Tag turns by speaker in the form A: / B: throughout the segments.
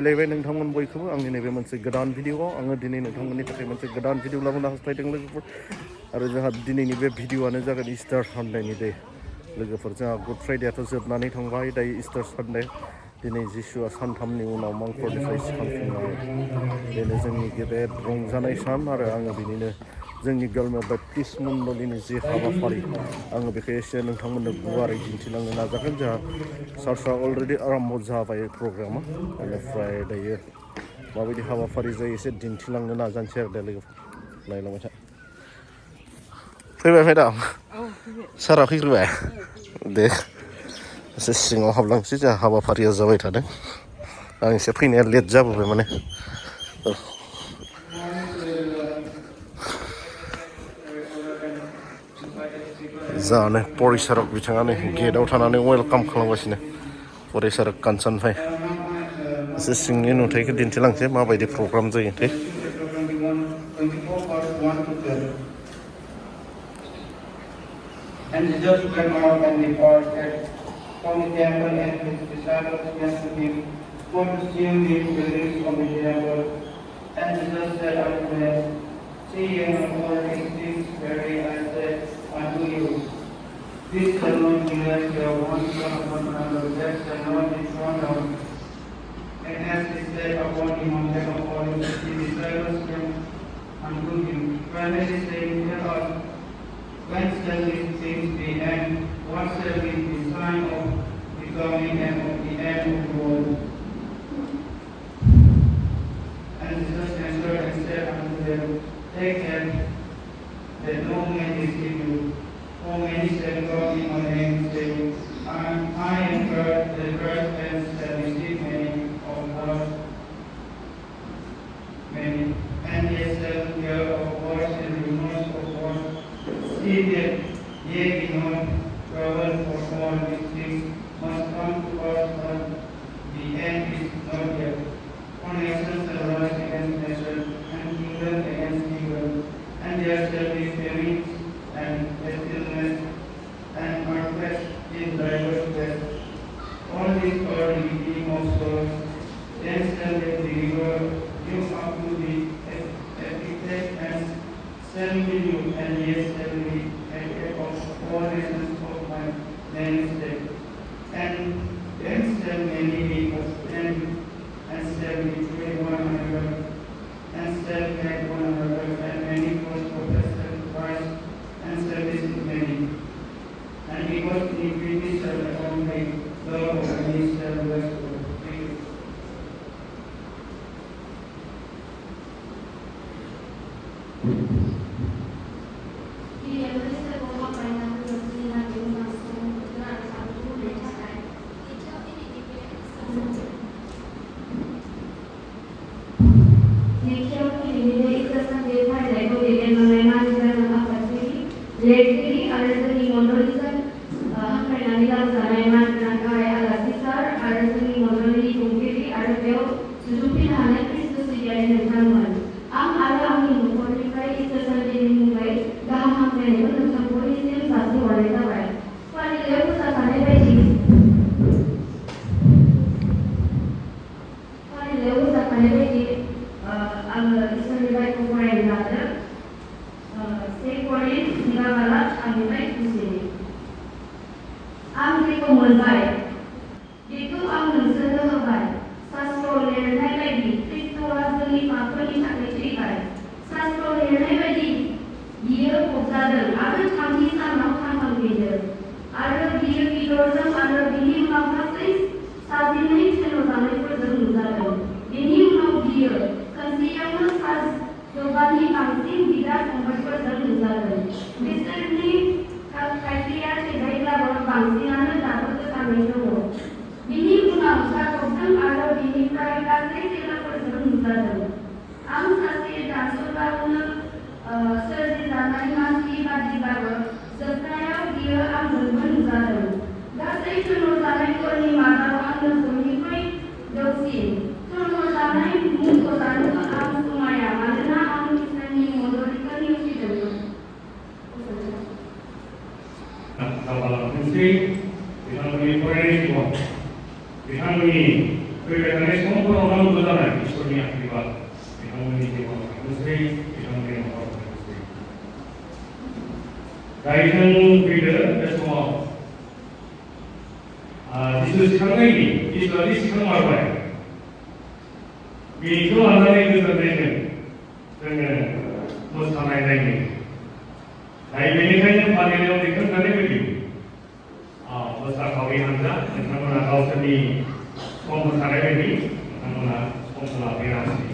A: बरायलायबाय नोंथांमोन बयखौबो आंनि नैबे मोनसे गोदान भिडिअआव आङो दिनै नोंथांमोननि थाखाय मोनसे गोदान भिडिअ लाबोनो हास्थायदों लोगोफोर आरो जोंहा दिनैनि बे भिडिअआनो जागोन इस्टार सानडेनि डे लोगोफोर जोंहा गुड फ्राइडेआथ' जोबनानै थांबाय दायो इस्टार सानडे दिनै जिसुआ सानथामनि उनाव मांखरनिफ्राय सिखारफिननाय बेनो जोंनि गेदेर रंजानाय सान आरो आङो बिनिनो जोंनि गामियाव बेप्टिस्ट मण्डलिनि जि हाबाफारि आङो बेखौ एसे नोंथांमोननो गुवारै दिन्थिलांनो नाजागोन जोंहा चार्चआ अलरेडि आराम्भ जाबाय प्रग्रामा बेनिफ्राय दायो माबायदि हाबाफारि जायो एसे दिन्थिलांनो नाजानोसै आरो दा लोगोफोर नायलांबाय था फैबाय मेडाम सारा फैग्रोबाय दे एसे सिङाव हाबलांसै जोंहा हाबाफारिया जाबाय थादों आं एसे फैनाया लेट जाबोबाय माने जानो परिसारक बिथाङा नै गेटआव थानानै वेलकाम खालामगासिनो परिसारक कान्सन भाइ एसे सिंनि नुथायखौ दिन्थिलांसै माबायदि प्रग्राम जायो दे
B: And Jesus came out and departed from the temple, and his disciples went to him for to see him released from the temple. And Jesus said unto them, See ye not all these things, verily I say unto you, this shall not be left here one stone upon another, that shall not be thrown down. And as he sat upon the mountain of Olives, his disciples came unto him, primarily saying, Tell us, when shall these things be, and what shall be the sign of the coming and of the end of the world? And Jesus answered and said unto them, Take care that no man deceive you. For many shall come in my name, saying, I am Christ, the Christ, and shall deceive many of us. And they shall hear of wars and rumors of wars. See that ye be not troubled, for all these things must come to pass, but the end is not yet. For nation shall rise against nation, and kingdom against kingdom, and there shall be famines and pestilence, and earthquakes in divers places. All these are the beginning of sorrows. Then shall they deliver you up to the epithet, and sell you, and ye shall be hated of all nations of my name's sake. And then shall many be offended, and shall betray one another, and shall hate one another, and many false prophets shall rise, and shall deceive many. And because iniquity shall abound, the love of many shall wax cold. Thank you.
C: बिथांमोननि फरायनाय समाव बिथांमोननि फैबाय थानाय 성공하는 거잖아요. 이소리 아기가 비상문이 되고 그것이 비상문이 나오고 다이슨 비드 그래서 이수 상행이 이수리 상말과에 이수 하나의 그 선생님 저는 뭐 사나이 다이니 다이니까는 반대로 이렇게 선생님 그리 masa kawin anda namun kau seni komputer ini namun komputer operasi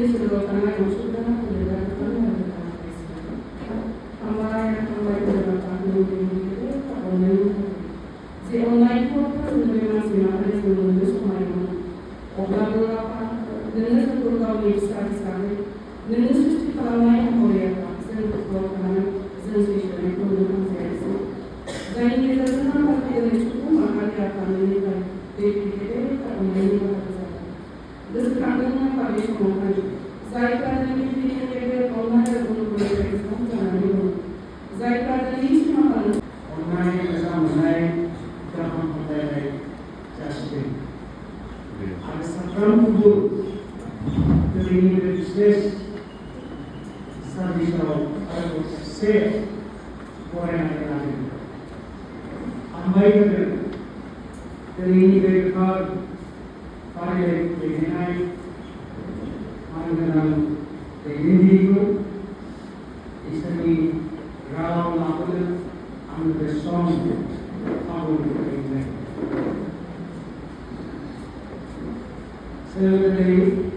D: Seluruh tanah yang sudah diletakkan pada tambah yang tambah diletakkan di online. Si online itu memang siapa yang menulis online. Orang apa dengan seluruh kaum sekali dengan sesuatu online Korea seluruh tanah sensasi itu dengan saya. Dan ini adalah apa yang cukup mahal yang akan dilakukan di online pada Deskripsinya pada semua Zaika dan ini dia online untuk berkaitan dengan itu. Zaika dan ini semua
B: online bersama saya dalam memperoleh jasmin. Ada sekarang untuk terima bisnis service atau sales orang yang ada. Ambil terima berkat pada kehidupan dengan individu istri rawat lakukan ambil song tahun ini. Sebenarnya